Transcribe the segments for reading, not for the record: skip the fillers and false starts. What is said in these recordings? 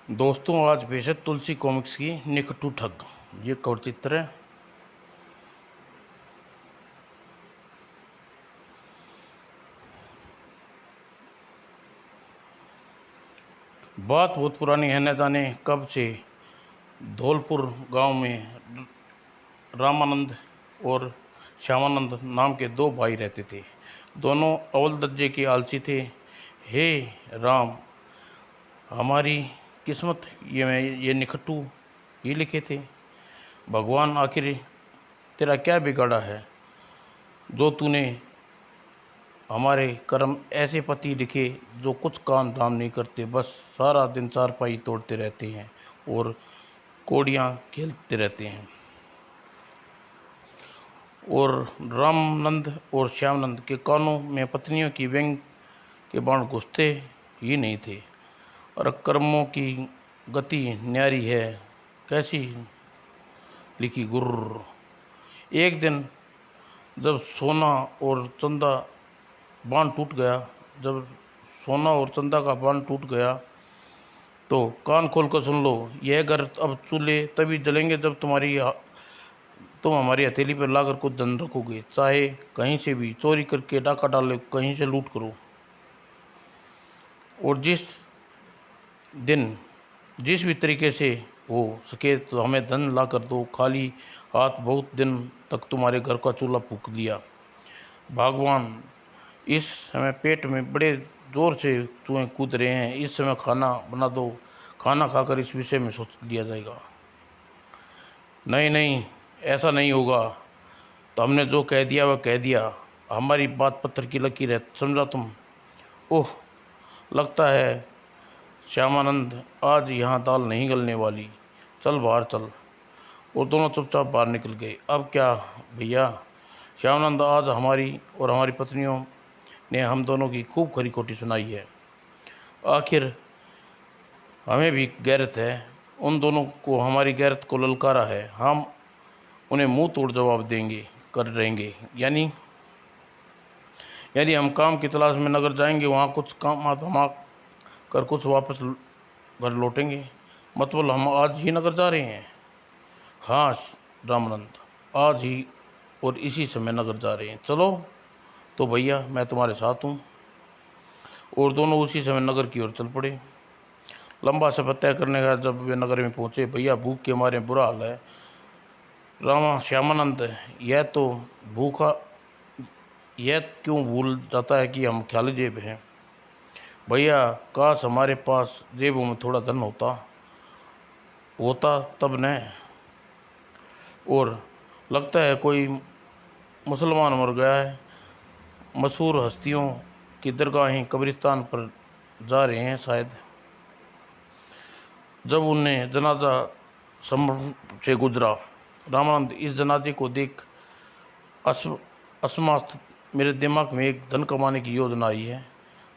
दोस्तों, आज बेशक तुलसी कॉमिक्स की निकटू ठग ये कवर चित्र है। बात बहुत पुरानी है, न जाने कब से धौलपुर गांव में रामानंद और श्यामानंद नाम के दो भाई रहते थे। दोनों अव्वल दर्जे के आलसी थे। हे राम, हमारी किस्मत ये निकटू ये लिखे थे। भगवान, आखिर तेरा क्या बिगाड़ा है जो तूने हमारे कर्म ऐसे पति लिखे जो कुछ काम धाम नहीं करते, बस सारा दिन चारपाई तोड़ते रहते हैं और कौड़ियाँ खेलते रहते हैं। और रामनंद और श्यामनंद के कानों में पत्नियों की व्यंग के बाण घुसते ही नहीं थे। और कर्मों की गति न्यारी है, कैसी लिखी गुर्र। एक दिन जब सोना और चंदा बांध टूट गया जब सोना और चंदा का बांध टूट गया तो कान खोल कर सुन लो, यह घर अब चूल्हे तभी जलेंगे जब तुम हमारी हथेली पर लाकर कुछ धन रखोगे, चाहे कहीं से भी चोरी करके डाका डालो, कहीं से लूट करो। और जिस भी तरीके से हो सके तो हमें धन ला कर दो, खाली हाथ बहुत दिन तक तुम्हारे घर का चूल्हा फूंक दिया। भगवान, इस समय पेट में बड़े जोर से चूहे कूद रहे हैं, इस समय खाना बना दो, खाना खाकर इस विषय में सोच लिया जाएगा। नहीं नहीं, ऐसा नहीं होगा। तो हमने जो कह दिया वह कह दिया, हमारी बात पत्थर की लकीर है, समझा तुम? ओह, लगता है श्यामानंद आज यहाँ दाल नहीं गलने वाली, चल बाहर चल। और दोनों चुपचाप बाहर निकल गए। अब क्या भैया, श्यामानंद, आज हमारी और हमारी पत्नियों ने हम दोनों की खूब खरी खोटी सुनाई है। आखिर हमें भी गैरत है, उन दोनों को हमारी गैरत को ललकारा है, हम उन्हें मुंह तोड़ जवाब देंगे कर रहेंगे। यानी हम काम की तलाश में नगर जाएंगे, वहाँ कुछ काम धमा कर कुछ वापस घर लौटेंगे। मतलब हम आज ही नगर जा रहे हैं? हाँ रामानंद, आज ही और इसी समय नगर जा रहे हैं। चलो तो भैया, मैं तुम्हारे साथ हूँ। और दोनों उसी समय नगर की ओर चल पड़े। लंबा सफर तय करने का जब वे नगर में पहुंचे, भैया भूख के मारे बुरा हाल है। श्यामानंद, भूखा यह क्यों भूल जाता है कि हम खाली जेब हैं? भैया, काश हमारे पास जेबों में थोड़ा धन होता तब न। और लगता है कोई मुसलमान मर गया है, मशहूर हस्तियों की दरगाहें कब्रिस्तान पर जा रहे हैं शायद। जब उन्हें जनाजा संभ्रम से गुजरा, रामानंद, इस जनाजे को देख असमास्त मेरे दिमाग में एक धन कमाने की योजना आई है।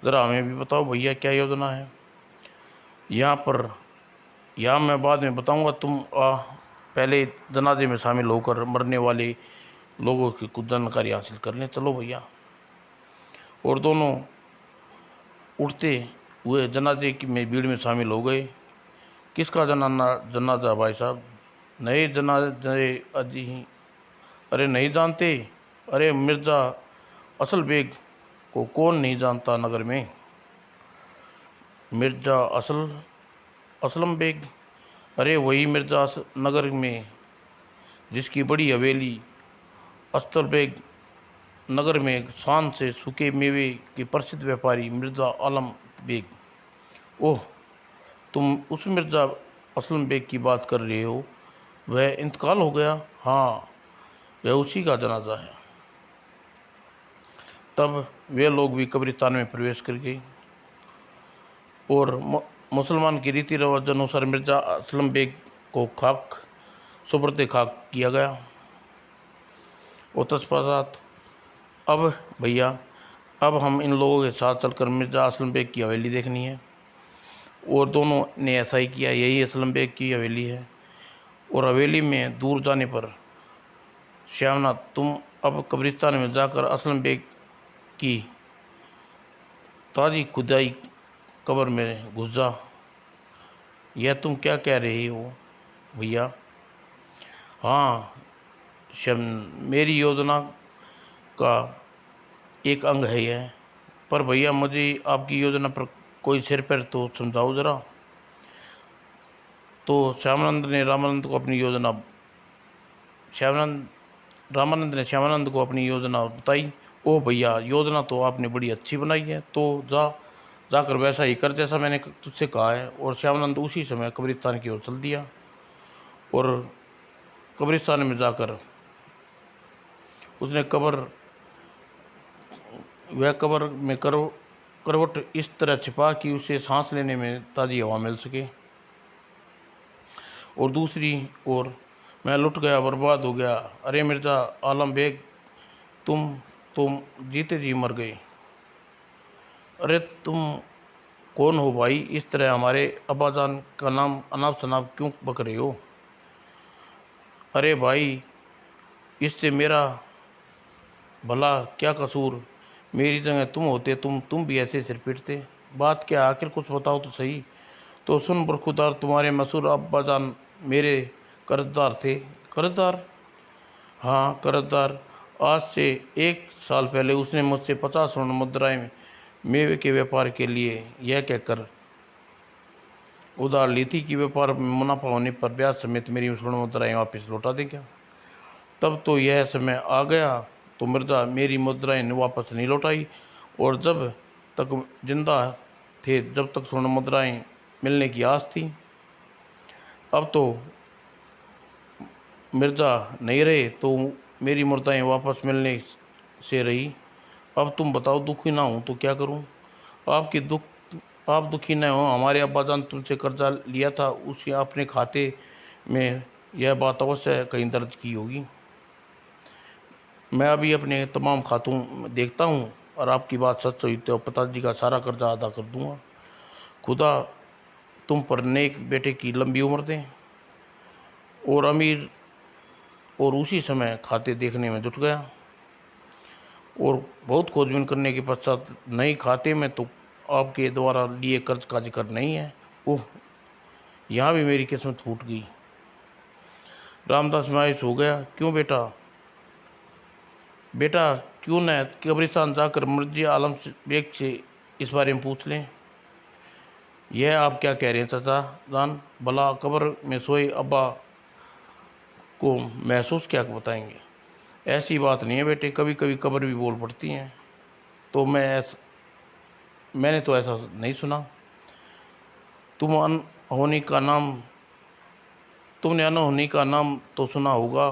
ज़रा हमें भी बताओ भैया, क्या योजना है? यहाँ मैं बाद में बताऊंगा, तुम पहले जनाजे में शामिल होकर मरने वाले लोगों की कुछ जानकारी हासिल कर लें। चलो भैया। और दोनों उठते हुए जनाजे में भीड़ में शामिल हो गए। किसका जनाजा भाई साहब? नए जनाजे अजी? अरे नहीं जानते? अरे मिर्ज़ा असल बेग को कौन नहीं जानता नगर में? मिर्ज़ा असलम बेग? अरे वही मिर्ज़ा नगर में जिसकी बड़ी हवेली अस्तर बेग नगर में शान से सूखे मेवे के प्रसिद्ध व्यापारी मिर्ज़ा आलम बेग। ओह, तुम उस मिर्ज़ा असलम बेग की बात कर रहे हो? वह इंतकाल हो गया? हाँ, वह उसी का जनाजा है। तब वे लोग भी कब्रिस्तान में प्रवेश कर गए और मुसलमान की रीति रिवाज अनुसार मिर्ज़ा असलम बेग को सुपुर्द खाक किया गया। और तत्पश्चात अब भैया, अब हम इन लोगों के साथ चलकर मिर्ज़ा असलम बेग की हवेली देखनी है। और दोनों ने ऐसा ही किया। यही असलम बेग की हवेली है। और हवेली में दूर जाने पर, श्यामनाथ, तुम अब कब्रिस्तान में जाकर असलम बेग की ताज़ी खुदाई कब्र में घुस जा। यह तुम क्या कह रहे हो भैया? हाँ, शम मेरी योजना का एक अंग है यह। पर भैया मुझे आपकी योजना पर कोई सिर पैर तो समझाओ ज़रा। तो श्यामानंद ने रामानंद को अपनी योजना श्यामानंद रामानंद ने श्यामानंद को अपनी योजना बताई। ओ भैया, योजना तो आपने बड़ी अच्छी बनाई है, तो जाकर वैसा ही कर जैसा मैंने तुझसे कहा है। और श्यामानंद उसी समय कब्रिस्तान की ओर चल दिया। और कब्रिस्तान में जाकर उसने कब्र में करवट इस तरह छिपा कि उसे सांस लेने में ताज़ी हवा मिल सके। और दूसरी ओर मैं लुट गया, बर्बाद हो गया। अरे मिर्ज़ा आलम बेग, तुम जीते जी मर गए। अरे तुम कौन हो भाई? इस तरह हमारे अब्बाजान का नाम अनाप शनाप क्यों बक रहे हो? अरे भाई, इससे मेरा भला क्या कसूर? मेरी जगह तुम होते, तुम भी ऐसे सिर पीटते। बात क्या, आखिर कुछ बताओ तो सही। तो सुन बरखुदार, तुम्हारे मशहूर अब्बाजान मेरे कर्जदार थे। कर्जदार? हाँ, कर्जदार। आज से 1 साल पहले उसने मुझसे 50 स्वर्ण मुद्राएं मेवे के व्यापार के लिए यह कहकर उधार ली थी कि व्यापार में मुनाफा होने पर ब्याज समेत मेरी स्वर्ण मुद्राएं वापस लौटा देगा। तब तो यह समय आ गया तो मिर्ज़ा मेरी मुद्राएं ने वापस नहीं लौटाई। और जब तक जिंदा थे, जब तक स्वर्ण मुद्राएं मिलने की आस थी। अब तो मिर्ज़ा नहीं रहे तो मेरी मुद्राएं वापस मिलने से रही। अब तुम बताओ, दुखी ना हूँ तो क्या करूँ? आप दुखी न हो। हमारे अब्बाजान तुमसे कर्जा लिया था, उसे अपने खाते में यह बात अवश्य कहीं दर्ज की होगी। मैं अभी अपने तमाम खातों में देखता हूँ, और आपकी बात सच हुई तो पिताजी का सारा कर्जा अदा कर दूंगा। खुदा तुम पर नेक बेटे की लंबी उम्र दे। और अमीर और उसी समय खाते देखने में जुट गया। और बहुत खोजबीन करने के पश्चात नए खाते में तो आपके द्वारा लिए कर्ज का जिक्र नहीं है। ओह, यहाँ भी मेरी किस्मत फूट गई। रामदास मायूस हो गया। क्यों बेटा? बेटा क्यों न कब्रिस्तान जाकर मिर्ज़ा आलम बेग से इस बारे में पूछ लें। यह आप क्या कह रहे हैं चाचा जान? भला कब्र में सोए अब्बा को महसूस क्या बताएंगे? ऐसी बात नहीं है बेटे, कभी कभी कब्र भी बोल पड़ती हैं। तो मैंने तो ऐसा नहीं सुना। तुम तुमने अनहोनी का नाम तो सुना होगा।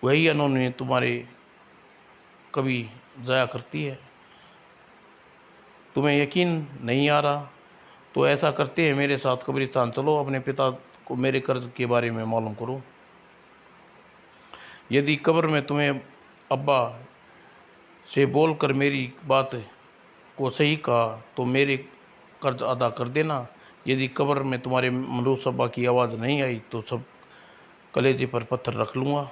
वही अनहोनी तुम्हारे कभी जाया करती है। तुम्हें यकीन नहीं आ रहा तो ऐसा करते हैं, मेरे साथ कब्रिस्तान चलो, अपने पिता को मेरे कर्ज के बारे में मालूम करो। यदि कब्र में तुम्हें अब्बा से बोलकर मेरी बात को सही कहा तो मेरे कर्ज अदा कर देना। यदि कब्र में तुम्हारे मनूस अब्बा की आवाज़ नहीं आई तो सब कलेजे पर पत्थर रख लूँगा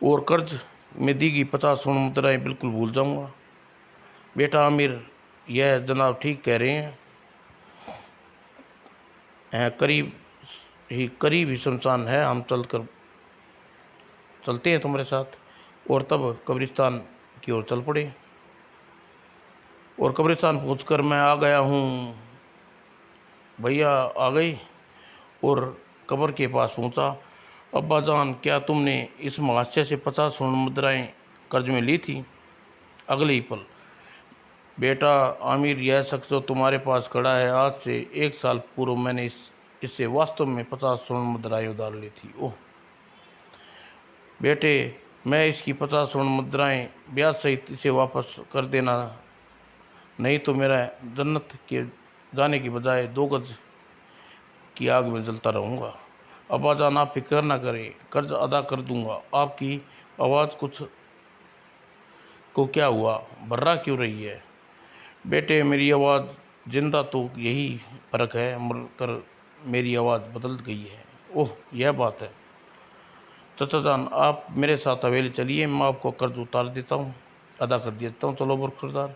और कर्ज में दी गई 50 स्वर्ण मुद्राएं बिल्कुल भूल जाऊँगा। बेटा आमिर, यह जनाब ठीक कह रहे हैं। करीब ही शमशान है। हम चलते हैं तुम्हारे साथ। और तब कब्रिस्तान की ओर चल पड़े। और कब्रिस्तान पहुंचकर मैं आ गया हूँ भैया, आ गई। और कब्र के पास पहुंचा। अब्बा जान, क्या तुमने इस महाशय से 50 स्वर्ण मुद्राएं कर्ज में ली थी? अगले ही पल, बेटा आमिर, यह शख्स जो तुम्हारे पास खड़ा है, आज से 1 साल पूर्व मैंने इससे वास्तव में 50 स्वर्ण मुद्राएं उधार ली थी। ओह बेटे, मैं इसकी 50 स्वर्ण मुद्राएं ब्याज सहित इसे वापस कर देना, नहीं तो मेरा जन्नत के जाने की बजाय 2 गज की आग में जलता रहूँगा। अब्बा जान, आप फिक्र ना करें, कर्ज अदा कर दूंगा। आपकी आवाज़ कुछ को क्या हुआ? बर्रा क्यों रही है? बेटे मेरी आवाज़ जिंदा तो यही फ़र्क है, मरकर मेरी आवाज़ बदल गई है। ओह, यह बात है। चाचा जान, आप मेरे साथ हवेली चलिए, मैं आपको कर्ज उतार देता हूँ, अदा कर देता हूँ। चलो बरखुरदार।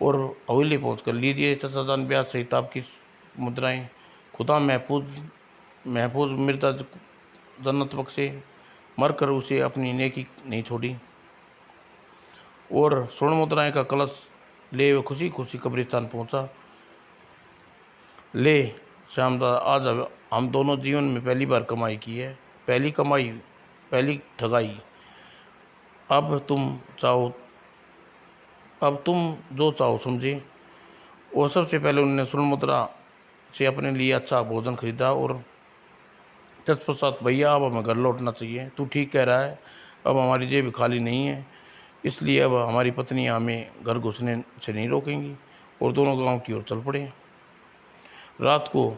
और हवेली पहुँच कर लीजिए चाचा जान ब्याज सहित आपकी मुद्राएं। खुदा महफूज महफूज मिर्जा जन्नत बख्शे, मरकर उसे अपनी नेकी नहीं छोड़ी। और स्वर्ण मुद्राएं का कलश ले वे खुशी खुशी कब्रिस्तान पहुंचा। ले श्यामदास, आज हम दोनों जीवन में पहली बार कमाई की है, पहली कमाई, पहली ठगाई। अब तुम चाहो, अब तुम जो चाहो समझे। और सबसे पहले उन्होंने स्वर्ण मुद्रा से अपने लिए अच्छा भोजन खरीदा और तत्पश्चात, भैया अब हमें घर लौटना चाहिए, तू ठीक कह रहा है, अब हमारी जेब खाली नहीं है, इसलिए अब हमारी पत्नी हमें घर घुसने से नहीं रोकेंगी। और दोनों गांव की ओर चल पड़े। रात को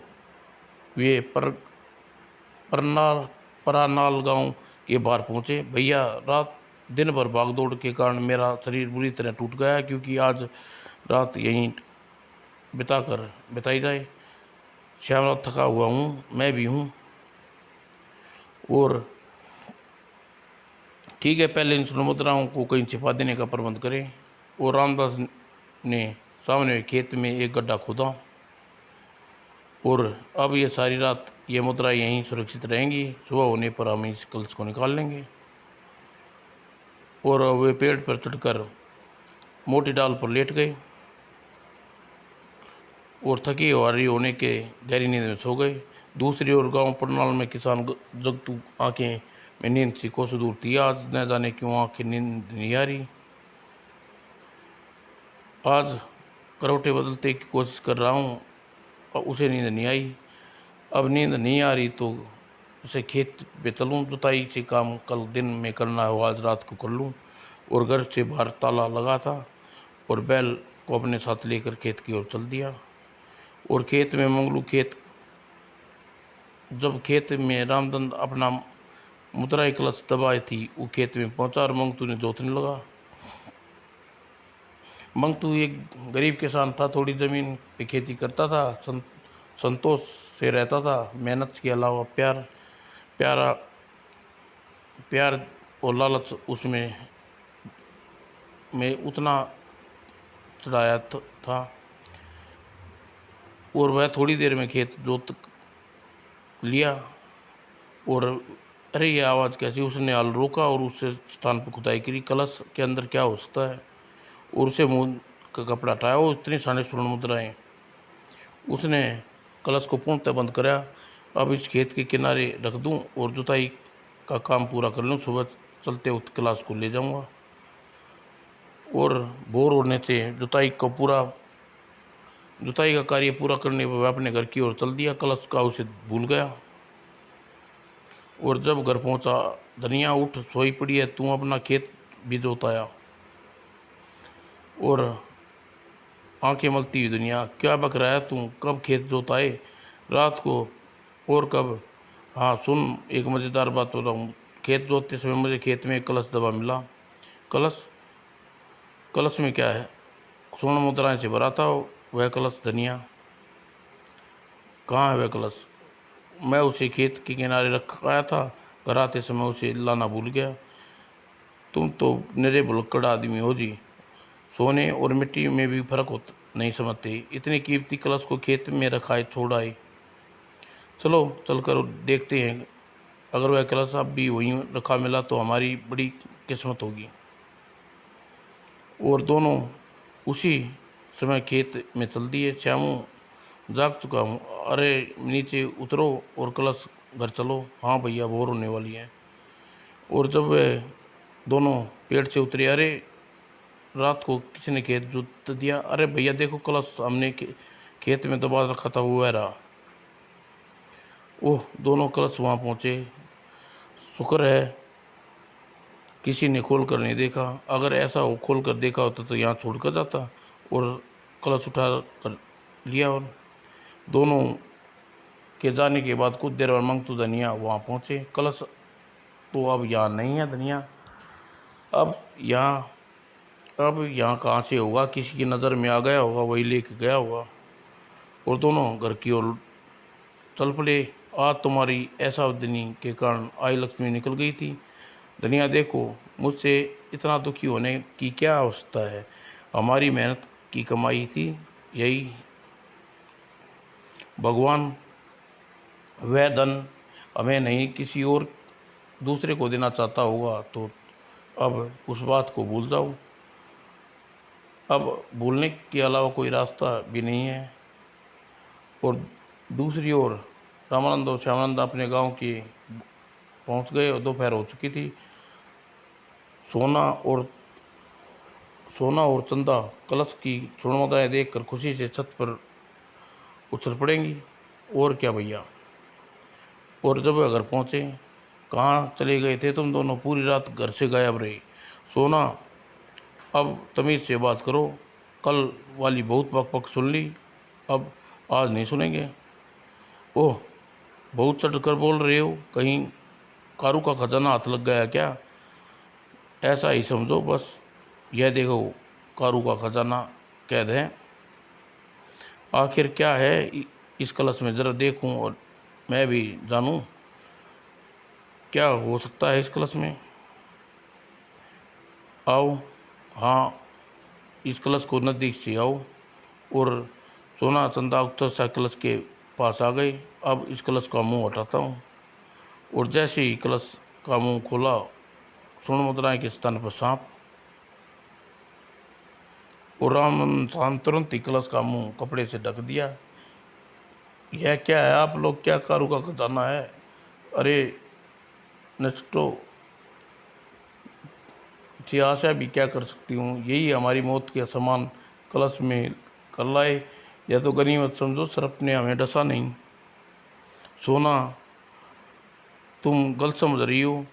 वे परनाल परानाल गांव के बाहर पहुंचे। भैया, रात दिन भर भागदौड़ के कारण मेरा शरीर बुरी तरह टूट गया है, क्योंकि आज रात यहीं बिताई जाए। श्यामलाल, थका हुआ हूँ, मैं भी हूँ। और ठीक है, पहले इन स्वर्ण मुद्राओं को कहीं छिपा देने का प्रबंध करें। और रामदास ने सामने खेत में एक गड्ढा खोदा और अब ये सारी रात ये मुद्रा यहीं सुरक्षित रहेंगी, सुबह होने पर हम इस कलश को निकाल लेंगे। और वे पेड़ पर चढ़कर मोटी डाल पर लेट गए और थकी हारी होने के गहरी नींद में सो गए। दूसरी ओर गांव परनाल में किसान जगतू आंखें में नींद सी कोस दूर थी। आज न जाने क्यों आंखें नींद नहीं आ रही। आज करवटें बदलते की कोशिश कर रहा हूँ और उसे नींद नहीं आई। अब नींद नहीं आ रही तो उसे खेत पे चलूँ, जुताई से काम कल दिन में करना हो, आज रात को कर लूँ। और घर से बाहर ताला लगा था और बैल को अपने साथ लेकर खेत की ओर चल दिया। और खेत में मंगलू जब खेत में रामदंड अपना मुद्रा कलश दबाई थी, वो खेत में पहुंचा और मंगतू ने जोतने लगा। मंगतू एक गरीब किसान था, थोड़ी ज़मीन पे खेती करता था, संतोष से रहता था। मेहनत के अलावा प्यारा प्यार और लालच उसमें उतना चढ़ाया था। और वह थोड़ी देर में खेत जोत लिया। और अरे ये आवाज़ कैसी, उसने हल रोका और उससे स्थान पर खुदाई करी। कलश के अंदर क्या हो सकता है। और उसे मुंह का कपड़ा हटाया और इतनी सारी स्वर्ण मुद्राएं। उसने कलश को पूर्णतः बंद कराया। अब इस खेत के किनारे रख दूं और जुताई का काम पूरा कर लूं, सुबह चलते वक्त कलश को ले जाऊंगा। और भोर होने से जुताई का कार्य पूरा करने पर वह अपने घर की ओर चल दिया। कलश का उसे भूल गया। और जब घर पहुंचा, धनिया उठ, सोई पड़ी है, तू अपना खेत भी जोताया। और आंखें मलती हुई दुनिया, क्या बक रहा है तू, कब खेत जोताए, रात को और कब। हाँ सुन, एक मज़ेदार बात बताऊँ, खेत जोतते समय मुझे खेत में एक कलश दबा मिला। कलश कलश में क्या है, स्वर्ण मुद्राएं से भरा था वह कलश। धनिया, कहाँ है वह कलश। मैं उसे खेत के किनारे रख आया था, घर आते समय उसे लाना भूल गया। तुम तो निरे भुलक्कड़ आदमी हो जी, सोने और मिट्टी में भी फर्क नहीं समझते। इतने कीमती कलश को खेत में रखाए छोड़ आए। चलो चलकर देखते हैं, अगर वह कलश अब भी वहीं रखा मिला तो हमारी बड़ी किस्मत होगी। और दोनों उसी समय खेत में चल दिए। श्यामू, जाग चुका हूँ, अरे नीचे उतरो और कलश घर चलो। हाँ भैया, बोर होने वाली है। और जब वे दोनों पेड़ से उतरे, अरे रात को किसी ने खेत जोत दिया, अरे भैया देखो कलश हमने खेत में दबा रखा था, वो रहा। ओह, दोनों कलश वहाँ पहुँचे। शुक्र है किसी ने खोल कर नहीं देखा, अगर ऐसा हो खोल कर देखा होता तो यहाँ छोड़ कर जाता। और कलश उठा कर लिया। और दोनों के जाने के बाद कुछ देर बाद मंगतू धनिया वहाँ पहुँचे। कलश तो अब यहाँ नहीं है धनिया, अब यहाँ कहाँ से होगा, किसी की नज़र में आ गया होगा, वही लेके गया होगा। और दोनों घर की ओर चल पड़े। आज तुम्हारी ऐसा दिनी के कारण आई लक्ष्मी निकल गई थी। धनिया देखो, मुझसे इतना दुखी होने की क्या आवश्यकता है, हमारी मेहनत की कमाई थी, यही भगवान वह धन हमें नहीं किसी और दूसरे को देना चाहता होगा तो अब उस बात को भूल जाओ। अब भूलने के अलावा कोई रास्ता भी नहीं है। और दूसरी ओर रामानंद और श्यामानंद अपने गांव के पहुंच गए और दोपहर हो चुकी थी। सोना और चंदा कलश की स्वर्ण देखकर खुशी से छत पर उछल पड़ेंगी। और क्या भैया। और जब वह घर पहुँचे, कहाँ चले गए थे तुम दोनों? पूरी रात घर से गायब रहे। सोना, अब तमीज़ से बात करो। कल वाली बहुत बक बक सुन ली, अब आज नहीं सुनेंगे। ओह, बहुत चढ़ कर बोल रहे हो। कहीं कारू का खजाना हाथ लग गया क्या? ऐसा ही समझो बस। यह देखो, कारू का खजाना कैद है। आखिर क्या है इस कलश में? ज़रा देखूं और मैं भी जानूं क्या हो सकता है इस कलश में। आओ, हाँ, इस कलश को नज़दीक से आओ। और सोना चंदा उत्तर सा कलश के पास आ गए। अब इस कलश का मुंह हटाता हूँ। और जैसे ही कलश का मुंह खोला, स्वर्ण मुद्राएं के स्थान पर सांप। और रामानंद खान तुरंत ही कलश का मुंह कपड़े से ढक दिया। यह क्या है? आप लोग क्या कारू का खजाना है? अरे नष्टो, थी आशा भी क्या कर सकती हूँ। यही हमारी मौत के समान कलश में कर लाए। यह तो गनीमत समझो, सर्प ने हमें डसा नहीं। सोना, तुम गलत समझ रही हो।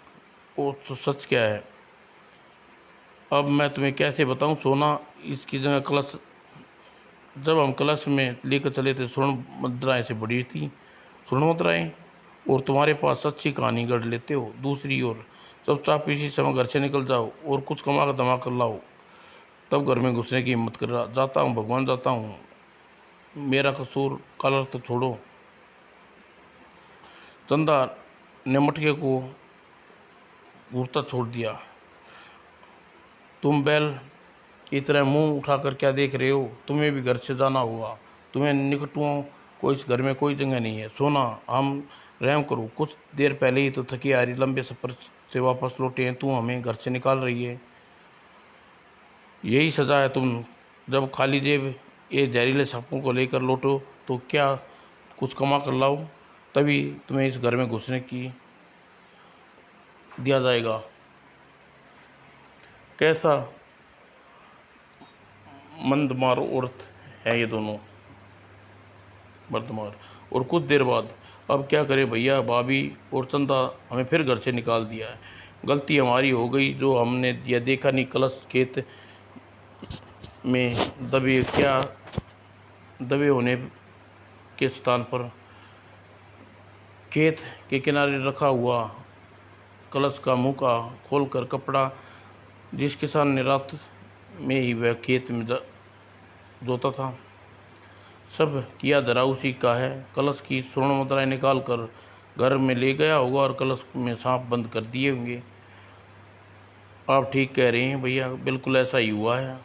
वो तो सच क्या है? अब मैं तुम्हें कैसे बताऊं सोना। इसकी जगह कलश, जब हम कलश में लेकर चले थे, स्वर्ण मुद्राएं से बड़ी थी। स्वर्ण मुद्राएं। और तुम्हारे पास सच्ची कहानी गढ़ लेते हो। दूसरी ओर चुपचाप इसी समय घर से निकल जाओ और कुछ कमा कर धमा कर लाओ, तब घर में घुसने की हिम्मत कर रहा। जाता हूँ भगवान, जाता हूँ। मेरा कसूर, कलर तो छोड़ो। चंदा ने मटके को घूरता छोड़ दिया। तुम बैल की तरह मुंह उठाकर क्या देख रहे हो? तुम्हें भी घर से जाना होगा। तुम्हें निकटुओं को इस घर में कोई जगह नहीं है। सोना, हम रहम करो। कुछ देर पहले ही तो थकी हारी लंबे सफ़र से वापस लौटे हैं, तू हमें घर से निकाल रही है। यही सज़ा है। तुम जब खाली जेब ये जहरीले सांपों को लेकर लौटो तो क्या कुछ कमा कर लाओ, तभी तुम्हें इस घर में घुसने की दिया जाएगा। कैसा मंदमार औरत है ये दोनों, मर्दमार। और कुछ देर बाद, अब क्या करें भैया, भाभी और चंदा हमें फिर घर से निकाल दिया है। गलती हमारी हो गई जो हमने यह देखा नहीं कलश खेत में दबे, क्या दबे होने के स्थान पर खेत के किनारे रखा हुआ कलश का मुंह का खोलकर कपड़ा जिस किसान ने रात में ही वह खेत में जोता था, सब किया धरा उसी का है। कलश की स्वर्ण मुद्राएं निकाल कर घर में ले गया होगा और कलश में सांप बंद कर दिए होंगे। आप ठीक कह रहे हैं भैया, बिल्कुल ऐसा ही हुआ है।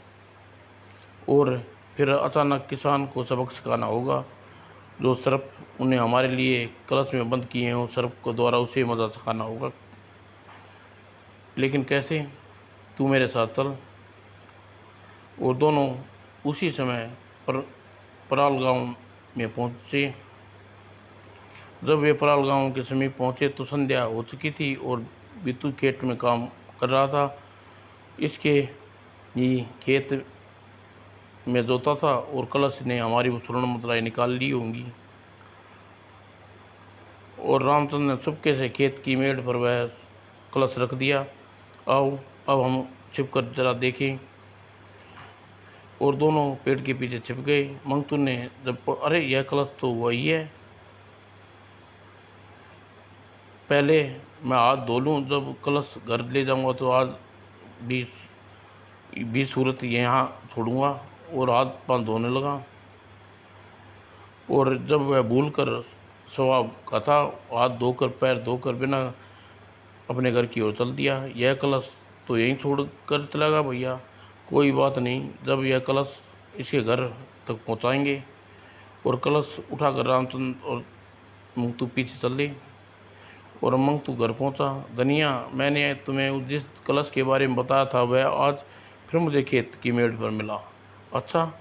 और फिर अचानक किसान को सबक सिखाना होगा। जो सर्प उन्हें हमारे लिए कलश में बंद किए हैं, सर्प को द्वारा उसे मजा सिखाना होगा। लेकिन कैसे? तू मेरे साथ चल। और दोनों उसी समय पर पराल गांव में पहुंचे। जब वे पराल गांव के समीप पहुंचे तो संध्या हो चुकी थी और बिट्टू खेत में काम कर रहा था। इसके ही खेत में जोता था और कलश ने हमारी वो स्वर्ण मुद्राएं निकाल ली होंगी। और रामचंद्र ने चुपके से खेत की मेड़ पर वह कलश रख दिया। आओ, अब हम छिप कर जरा देखें। और दोनों पेड़ के पीछे छिप गए। मंगतू ने जब, अरे यह कलश तो वही है। पहले मैं हाथ धो लूँ, जब कलश घर ले जाऊंगा तो आज भी सूरत यहाँ छोड़ूंगा। और हाथ पाँव धोने लगा। और जब वह भूल कर स्वभाव का था, हाथ धोकर पैर धोकर बिना अपने घर की ओर चल दिया। यह कलश तो यहीं छोड़ कर चला गया भैया। कोई बात नहीं, जब यह कलश इसके घर तक पहुँचाएंगे। और कलश उठाकर रामचंद्र और मंगतू पीछे चल ली और मंगतू घर पहुंचा। धनिया, मैंने तुम्हें जिस कलश के बारे में बताया था वह आज फिर मुझे खेत की मेड़ पर मिला। अच्छा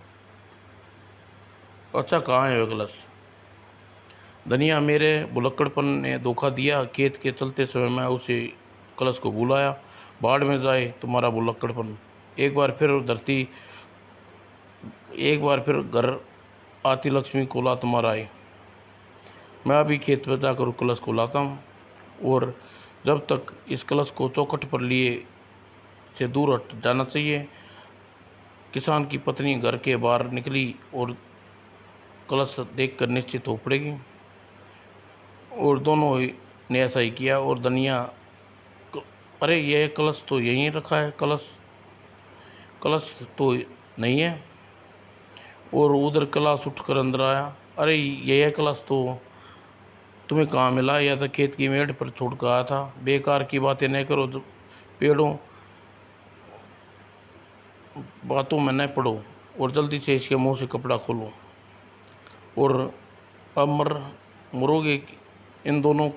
अच्छा, कहाँ है वह कलश? धनिया, मेरे भुलक्कड़पन ने धोखा दिया। खेत के चलते समय मैं उसे कलश को बुलाया। बाढ़ में जाए तुम्हारा भुलक्कड़पन। एक बार फिर घर आती लक्ष्मी को लात मार आए। मैं अभी खेत पर जाकर कलश को लाता हूँ, और जब तक इस कलश को चौखट पर लिए से दूर हट जाना चाहिए। किसान की पत्नी घर के बाहर निकली और कलश देखकर निश्चित हो पड़ेगी, और दोनों ने ऐसा ही किया। और धनिया, अरे यह कलश तो यहीं रखा है, कलश तो नहीं है। और उधर कलश उठकर अंदर आया। अरे यह कलश तो तुम्हें कहाँ मिला? यह तो खेत की मेड़ पर छोड़ कर आया था। बेकार की बातें न करो, पेड़ों बातों में न पड़ो, और जल्दी से इसके मुंह से कपड़ा खोलो। और अब मरोगे इन दोनों,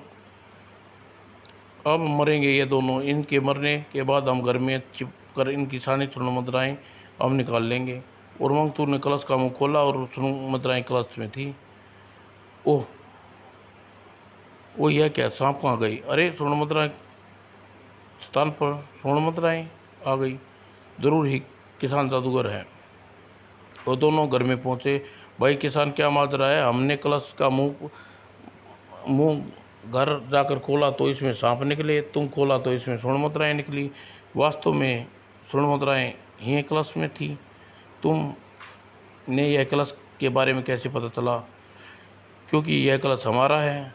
अब मरेंगे ये दोनों। इनके मरने के बाद हम घर में छिप कर इनकी सारी स्वर्ण मुद्राएं हम निकाल लेंगे। और मंगतू ने कलश का मुंह खोला और स्वर्ण मुद्राएं कलश में थी। ओह यह क्या, सांप कहाँ गई? अरे स्वर्ण मुद्राएं स्थान पर स्वर्ण मुद्राएं आ गई। जरूर ही किसान जादूगर है। वो दोनों घर में पहुंचे। भाई किसान, क्या माजरा है? हमने कलश का मुंह घर जाकर खोला तो इसमें सांप निकले, तुम खोला तो इसमें स्वर्ण मुद्राएं निकली। वास्तव में स्वर्ण मुद्राएं ही कलश में थी। तुमने यह कलश के बारे में कैसे पता चला? क्योंकि यह कलश हमारा है,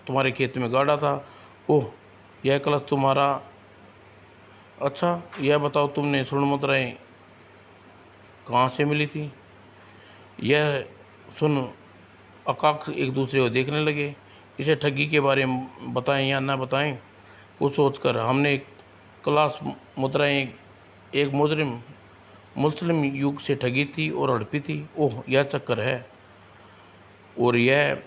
तुम्हारे खेत में गाड़ा था। ओह, यह कलश तुम्हारा? अच्छा, यह बताओ तुमने स्वर्ण मुद्राएं कहाँ से मिली थी? यह सुन अकाक्ष एक दूसरे को देखने लगे। इसे ठगी के बारे में बताएं या ना बताएं, कुछ सोचकर। हमने कलश मुद्राएं एक मुस्लिम युग से ठगी थी और हड़पी थी। ओह, यह चक्कर है। और यह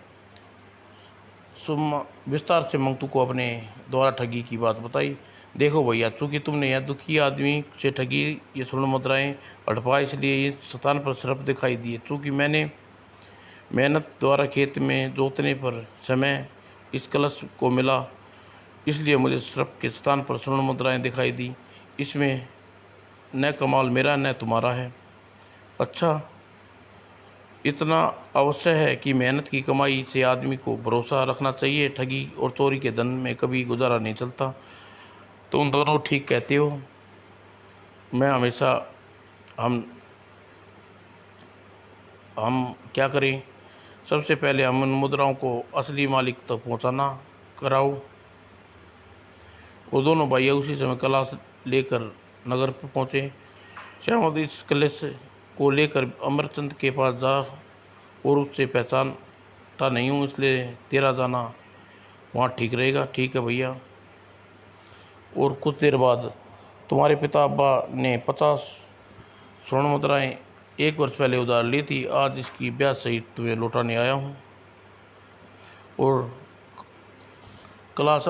विस्तार से मंगतू को अपने द्वारा ठगी की बात बताई। देखो भैया, चूँकि तुमने यह दुखी आदमी से ठगी ये स्वर्ण मुद्राएं हड़पा, इसलिए इस स्थान पर श्रप दिखाई दिए। चूँकि मैंने मेहनत द्वारा खेत में जोतने पर समय इस कलश को मिला, इसलिए मुझे श्रप के स्थान पर स्वर्ण मुद्राएं दिखाई दी। इसमें न कमाल मेरा न तुम्हारा है। अच्छा, इतना अवश्य है कि मेहनत की कमाई से आदमी को भरोसा रखना चाहिए। ठगी और चोरी के धन में कभी गुजारा नहीं चलता। तुम दोनों ठीक कहते हो। मैं हमेशा हम क्या करें? सबसे पहले हम उन मुद्राओं को असली मालिक तक पहुंचाना कराओ। वो दोनों भाई उसी समय कलश लेकर नगर पर पहुँचे। श्यामद इस कलश को लेकर अमरचंद के पास जा और उससे पहचानता नहीं हूँ, इसलिए तेरा जाना वहाँ ठीक रहेगा। ठीक है भैया। और कुछ देर बाद तुम्हारे पिता अब्बा ने 50 स्वर्ण मुद्राएं 1 वर्ष पहले उधार ली थी। आज इसकी ब्याज सहित तुम्हें लौटाने आया हूँ। और कलश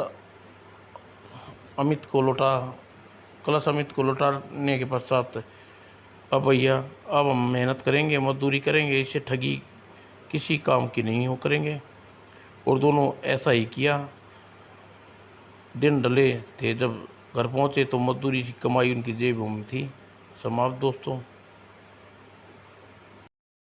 अमित को लौटाने के पश्चात, अब भैया, अब हम मेहनत करेंगे, मजदूरी करेंगे, इससे ठगी किसी काम की नहीं हो करेंगे। और दोनों ऐसा ही किया। दिन ढले थे, जब घर पहुँचे तो मजदूरी की कमाई उनकी जेब में थी। समाप्त दोस्तों।